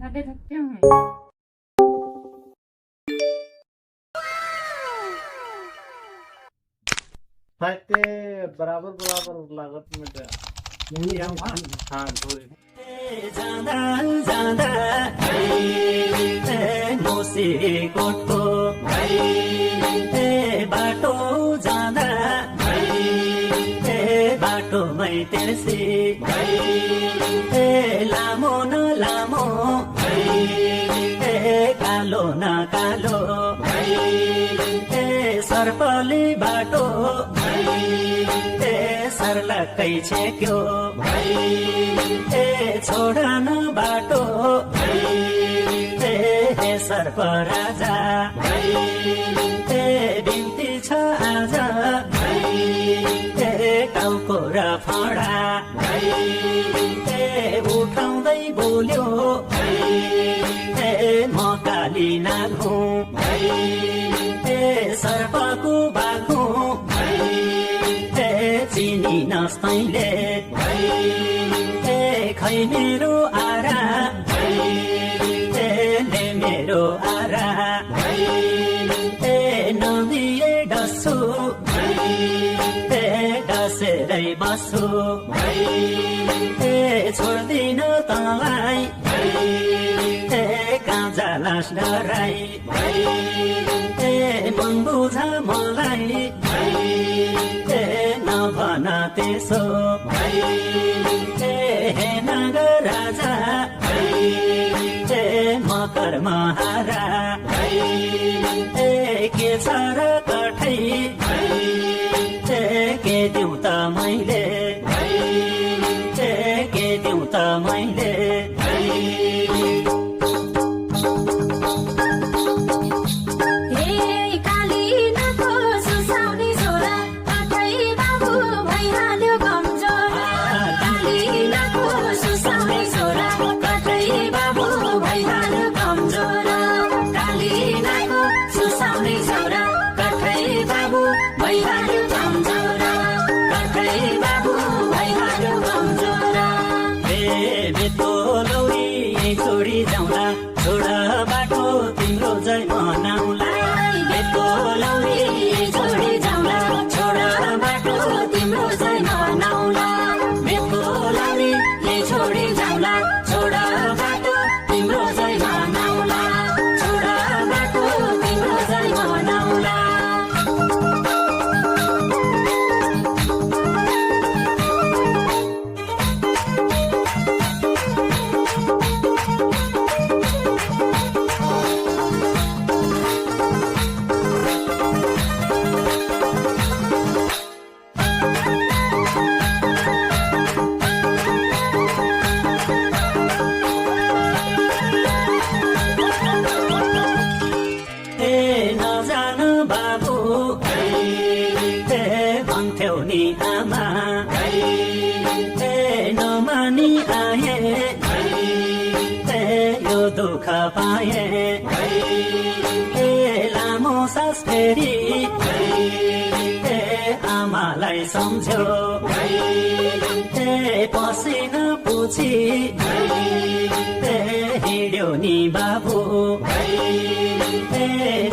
ਸਾਡੇ ਥੱਕੇ ਹੋਏ ते बराबर बराबर लागत में हाँ थोड़ी जाँदा जाँदा मोसे कोटको बाटो जाँदा बाटोमै तेर्से लामो न लामो कालो न कालो सर्पले बाटो सर्लक्कै छेक्यो छोड न बाटो सर्प राजा बिन्ती छ आज टाउको र फडा उठाउँदै बोल्यो म काली नाघु सर्पको बाघु चिनी नस्तैले खै मेरो आरा मेरो आरा नदिए डसु डसेरै बसु छोड्दिन तँलाई कहाँ जालास डराई मन बुझ मलाई नभन त्यसो हे नगर राजा मकर महारा के छ र कठै के दिउँ त मैले के दिउँ त मैले छोडी जाउँला छोड बाटो तिम्रो जय मनाउला बेको लौरी छोडी जाउँला छोड बाटो तिम्रो जय मनाउला बेको लौरी छोडी जाउँला छोड बाटो तिम्रो जय मनाउला छोड बाटो तिम्रो जय मनाउला नमानी आए यो दुःख पाए लामो सास फेरि आमालाई सम्झ्यो पसिना पुछि हिँड्यो नि बाबु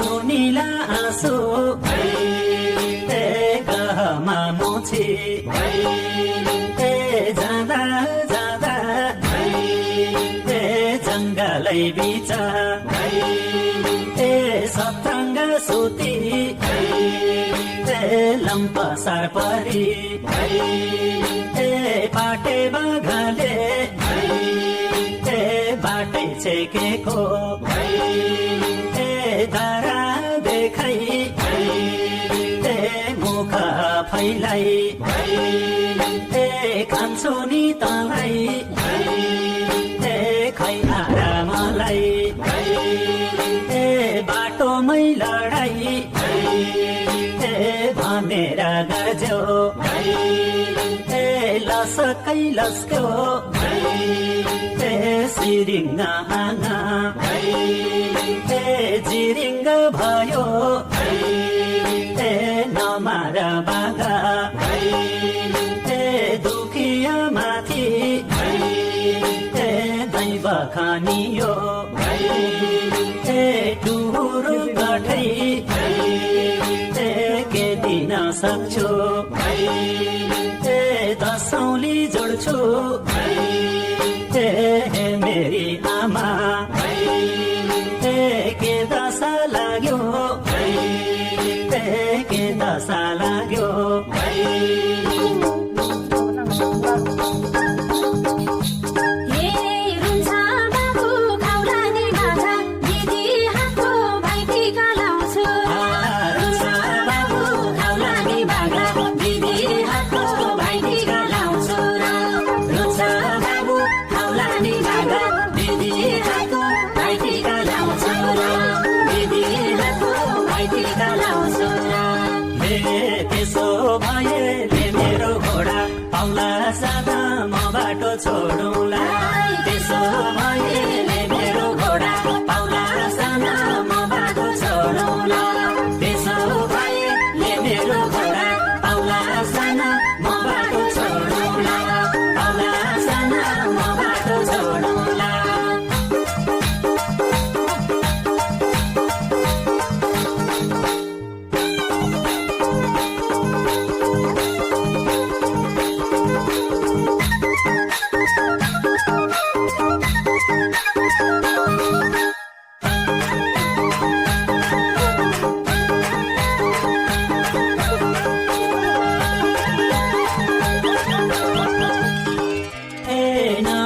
नुनिला आँसु गहमा मोछि जाँदा जाँदा जङ्गलै बिच सप्ताङ्ग सुती लम्पसार परी पाटे बाघले बाटै छेकेको धारा देखाइ मुख फैलाई खान्छु नि तँलाई खै आरामलाई बाटोमै लडाई भनेर गर्जो लसकै लस्क्यो सिरिङ्ग आँगा जिरिङ्ग भयो नियो ए टुहुरो कठै के दिन सक्छु ए दसौली जोड्छु ए मेरी आमा ए के दशा लाग्यो ए के दशा लाग्यो त्यसो भएले मेरो घोडा पाउला सादा म बाटो छोडौँला त्यसो भएले मेरो घोडा पाउला सादा म बाटो छोडौँला त्यसो भएले मेरो घोडा पाउला साना म बाटो छोडौँला पाउला साना म बाटो छोडौँला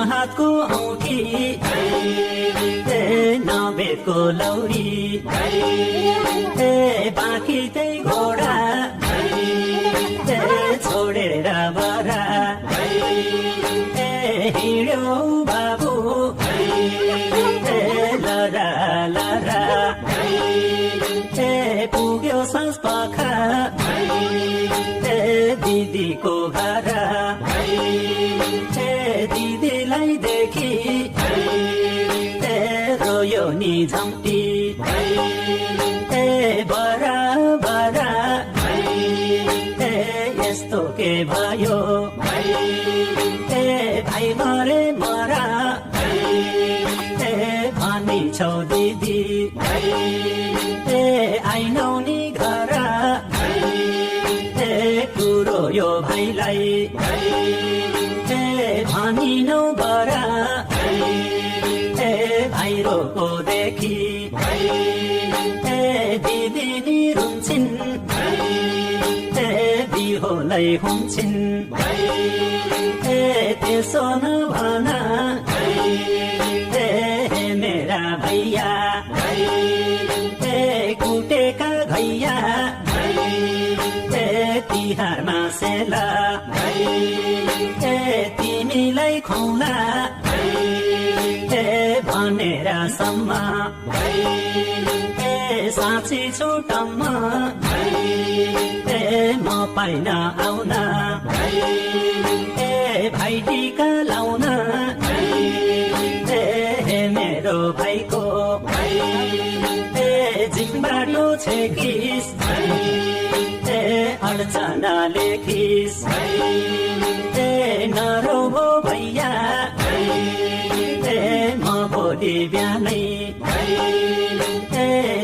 हातको औँठी नबेको लौरी बाँकी त्यही घोडा छोडेर बरा हिँड्यो बाबु लरा लरा पुग्यो साँझ पखा दिदीको घर दिदीलाई देखि रोयो नि झम्टी बरा बरा यस्तो के भयो भाइ मरे मरा भनी छौ दिदी आइनौ नि घर कुरो यो भाइलाई भनिनौ बरा भाइरोको देखि दिदी नि रुन्छिन् बिहोलै हुन्छन् त्यसो नभन मेरा भैया कुटेका घैया तिहारमा सेला तिमीलाई खुला भनेर सम्म साँची छुटम्म म पाइन आउन भाइ टिका लाउन मेरो भाइको जिम्बाटो छेकिस अर्चना लेखिस नरो भो भैया म भोलि बिहानै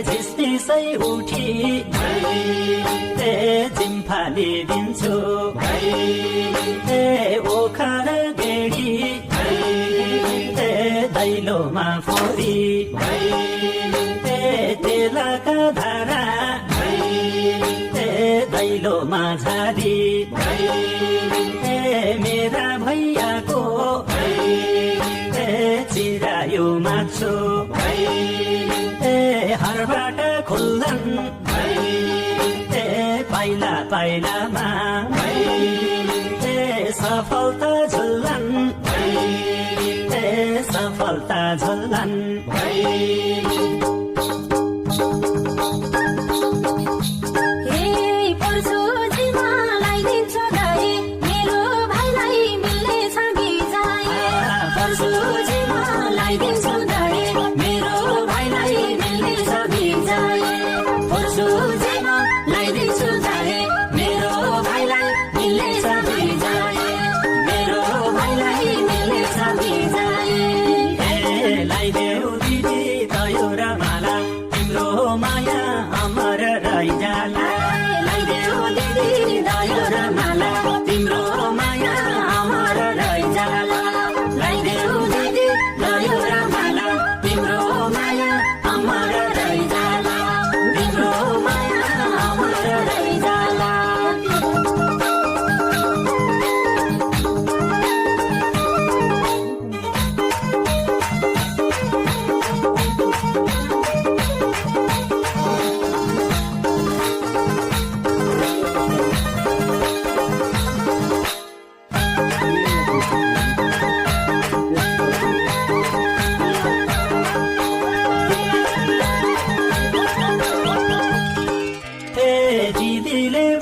झिस्निसै उठी जिम्फाली दिन्छु ओखर गेडी दैलोमा फोरी तेलका धारा दैलोमा झारी मेरा भैयाको चिरायो माग्छु हरबाट खुल्दन पाइला पाइलामा सफलता झुल्लन सफलता झुल्लन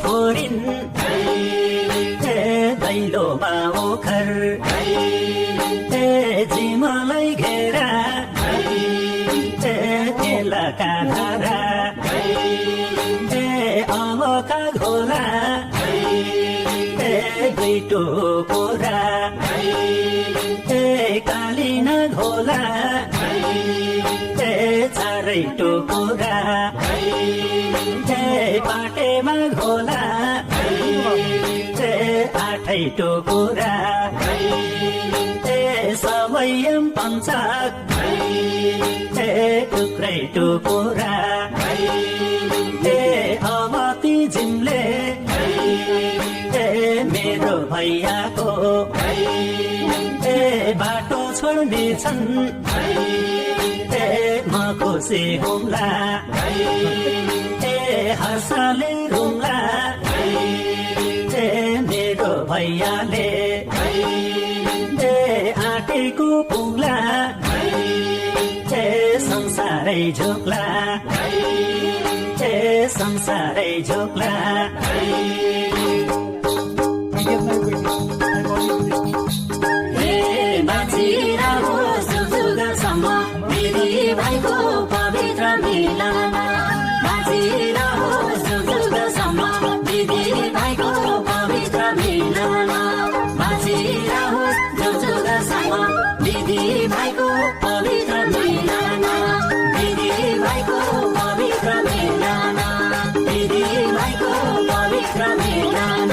फोरिन् दैलोमा ओखर जिमलाई घेरा तेलका धारा अमका घोला दुईटो कोरा कालिन घोला चारै टोकोरा पाटेमा घोला आठै टोकोरा सबैयम पञ्चाक टुक्रै टोकोरा अमती जिम्ले मेरो भैयाको बाटो छोड्ने छन् म खुसी हुम्ला हर्षले रुम्ला मेरो भैयाले आँटेको पुग्ला संसारै झोक्ला संसारै झोक्ला बाँचिरहोस् जुगसम्म दिदी भाइको पवित्र मिलन बाँचिरहोस् जुगसम्म दिदी भाइको पवित्र मिलन बाँचिरहोस् जुगसम्म दिदी भाइको पवित्र मिलन दिदी भाइको पवित्र मिलन दिदी भाइको पवित्र मिलन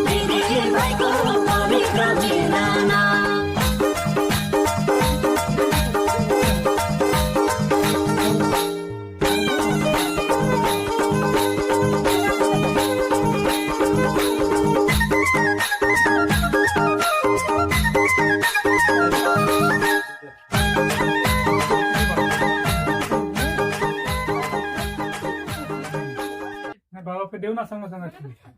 दिदी भाइको पवित्र मिलन बाबा पे देऊ ना सँगसँगै